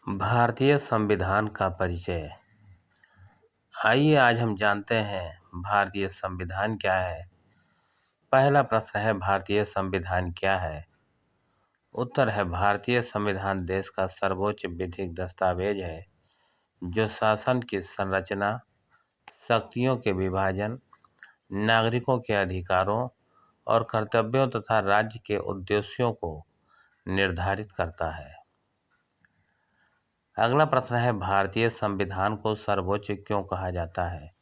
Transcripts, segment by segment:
भारतीय संविधान का परिचय। आइए आज हम जानते हैं भारतीय संविधान क्या है। पहला प्रश्न है, भारतीय संविधान क्या है? उत्तर है, भारतीय संविधान देश का सर्वोच्च विधिक दस्तावेज है जो शासन की संरचना, शक्तियों के विभाजन, नागरिकों के अधिकारों और कर्तव्यों तथा राज्य के उद्देश्यों को निर्धारित करता है। अगला प्रश्न है, भारतीय संविधान को सर्वोच्च क्यों कहा जाता है?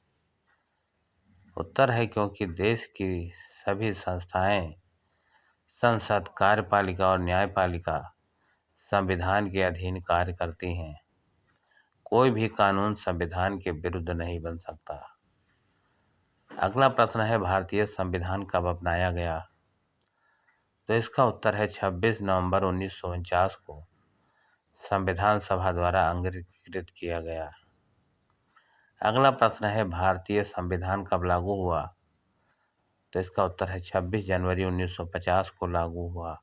उत्तर है, क्योंकि देश की सभी संस्थाएं, संसद, कार्यपालिका और न्यायपालिका संविधान के अधीन कार्य करती हैं। कोई भी कानून संविधान के विरुद्ध नहीं बन सकता। अगला प्रश्न है, भारतीय संविधान कब अपनाया गया? तो इसका उत्तर है 26 नवंबर 1949 को संविधान सभा द्वारा अंगीकृत किया गया। अगला प्रश्न है, भारतीय संविधान कब लागू हुआ? तो इसका उत्तर है 26 जनवरी 1950 को लागू हुआ,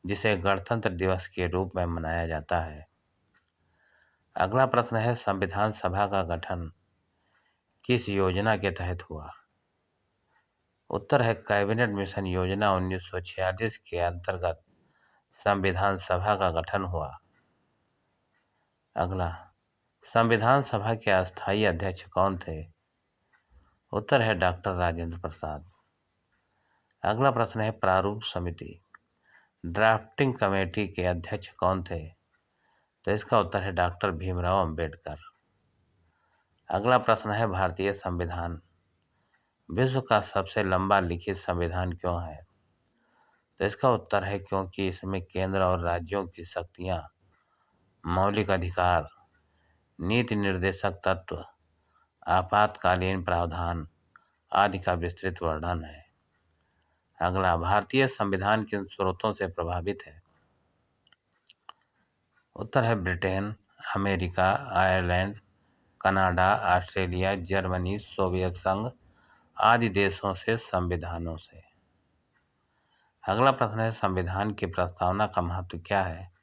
जिसे गणतंत्र दिवस के रूप में मनाया जाता है। अगला प्रश्न है, संविधान सभा का गठन किस योजना के तहत हुआ? उत्तर है, कैबिनेट मिशन योजना 1946 के अंतर्गत संविधान सभा का गठन हुआ। अगला, संविधान सभा के अस्थायी अध्यक्ष कौन थे? उत्तर है, डॉक्टर राजेंद्र प्रसाद। अगला प्रश्न है, प्रारूप समिति ड्राफ्टिंग कमेटी के अध्यक्ष कौन थे? तो इसका उत्तर है, डॉक्टर भीमराव अंबेडकर। अगला प्रश्न है, भारतीय संविधान विश्व का सबसे लंबा लिखित संविधान क्यों है? तो इसका उत्तर है, क्योंकि इसमें केंद्र और राज्यों की शक्तियां, मौलिक अधिकार, नीति निर्देशक तत्व, आपातकालीन प्रावधान आदि का विस्तृत वर्णन है। अगला, भारतीय संविधान किन स्रोतों से प्रभावित है? उत्तर है, Britain, America, Ireland, Canada, Australia, Germany, Soviet संघ आदि देशों से संविधानों से। अगला प्रश्न है, संविधान की प्रस्तावना का महत्व क्या है?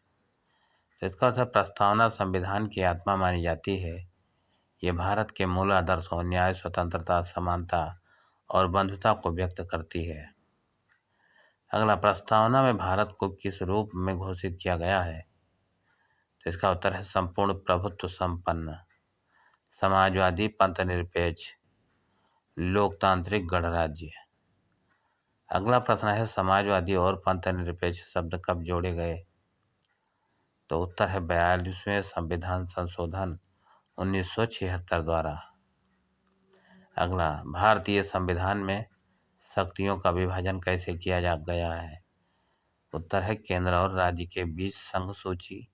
तो इसका अर्थ है, प्रस्तावना संविधान की आत्मा मानी जाती है। ये भारत के मूल आदर्शों, न्याय, स्वतंत्रता, समानता और बंधुता को व्यक्त करती है। अगला, प्रस्तावना में भारत को किस रूप में घोषित किया गया है? तो इसका उत्तर है, संपूर्ण प्रभुत्व संपन्न, समाजवादी, पंथनिरपेक्ष, लोकतांत्रिक गणराज्य। अगला प्रश्न है, समाजवादी और पंथनिरपेक्ष शब्द कब जोड़े गए? तो उत्तर है, 42वें संविधान संशोधन 1976 द्वारा। अगला, भारतीय संविधान में शक्तियों का विभाजन कैसे किया गया है? उत्तर है, केंद्र और राज्य के बीच संघ सूची,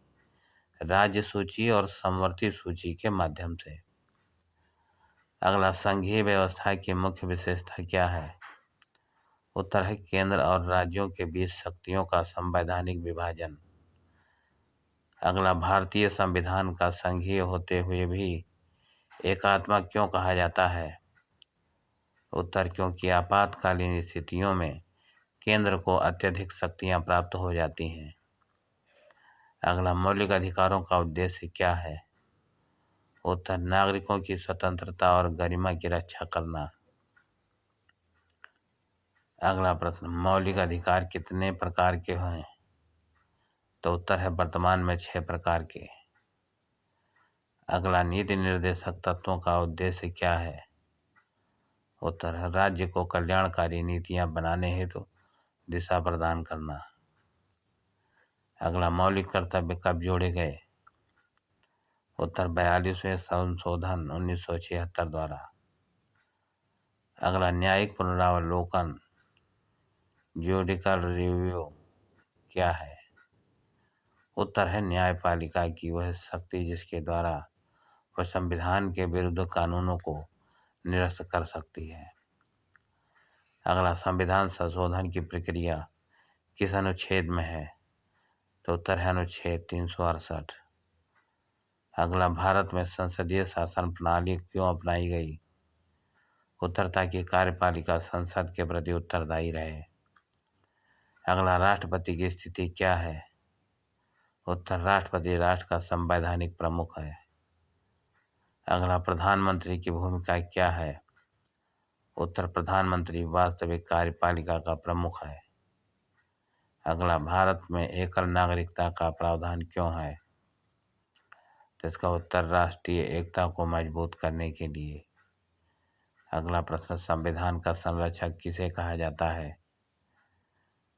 राज्य सूची और समवर्ती सूची के माध्यम से। अगला, संघीय व्यवस्था की मुख्य विशेषता क्या है? उत्तर है, केंद्र और राज्यों के बीच शक्तियों का संवैधानिक विभाजन। अगला, भारतीय संविधान का संघीय होते हुए भी एकात्मक क्यों कहा जाता है? उत्तर, क्योंकि आपातकालीन स्थितियों में केंद्र को अत्यधिक शक्तियां प्राप्त हो जाती हैं। अगला, मौलिक अधिकारों का उद्देश्य क्या है? उत्तर, नागरिकों की स्वतंत्रता और गरिमा की रक्षा करना। अगला प्रश्न, मौलिक अधिकार कितने प्रकार के हैं? तो उत्तर है, वर्तमान में 6 प्रकार के। अगला, नीति निर्देशक तत्वों का उद्देश्य क्या है? उत्तर है, राज्य को कल्याणकारी नीतियां बनाने हेतु दिशा प्रदान करना। अगला, मौलिक कर्तव्य कब जोड़े गए? उत्तर, 42वें संशोधन 1976 द्वारा। अगला, न्यायिक पुनरावलोकन जुडिकल रिव्यू क्या है? उत्तर है, न्यायपालिका की वह शक्ति जिसके द्वारा वह संविधान के विरुद्ध कानूनों को निरस्त कर सकती है। अगला, संविधान संशोधन की प्रक्रिया किस अनुच्छेद में है? तो उत्तर है, अनुच्छेद 368। अगला, भारत में संसदीय शासन प्रणाली क्यों अपनाई गई? उत्तर, ताकि कार्यपालिका संसद के प्रति उत्तरदायी रहे। अगला, राष्ट्रपति की स्थिति क्या है? उत्तर, राष्ट्रपति राष्ट्र का संवैधानिक प्रमुख है। अगला, प्रधानमंत्री की भूमिका क्या है? उत्तर, प्रधानमंत्री वास्तविक कार्यपालिका का प्रमुख है। अगला, भारत में एकल नागरिकता का प्रावधान क्यों है? तो इसका उत्तर, राष्ट्रीय एकता को मजबूत करने के लिए। अगला प्रश्न, संविधान का संरक्षक किसे कहा जाता है?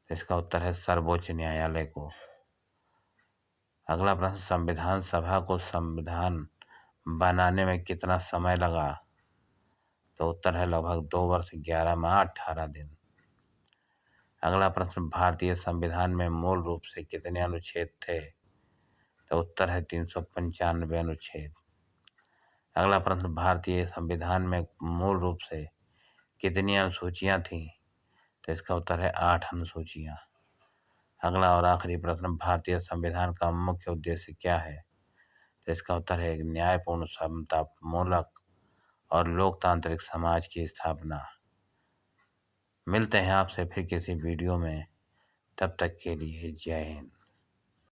तो इसका उत्तर है सर्वोच्च न्यायालय को। अगला प्रश्न, संविधान सभा को संविधान बनाने में कितना समय लगा? तो उत्तर है लगभग 2 वर्ष 11 माह 18 दिन। अगला प्रश्न, भारतीय संविधान में मूल रूप से कितने अनुच्छेद थे? तो उत्तर है 395 अनुच्छेद। अगला प्रश्न, भारतीय संविधान में मूल रूप से कितनी अनुसूचियां थीं? तो इसका उत्तर है 8 अनुसूचियां। अगला और आखिरी प्रश्न, भारतीय संविधान का मुख्य उद्देश्य क्या है? तो इसका उत्तर है एक न्यायपूर्ण, समतामूलक और लोकतांत्रिक समाज की स्थापना। मिलते हैं आपसे फिर किसी वीडियो में, तब तक के लिए जय हिंद।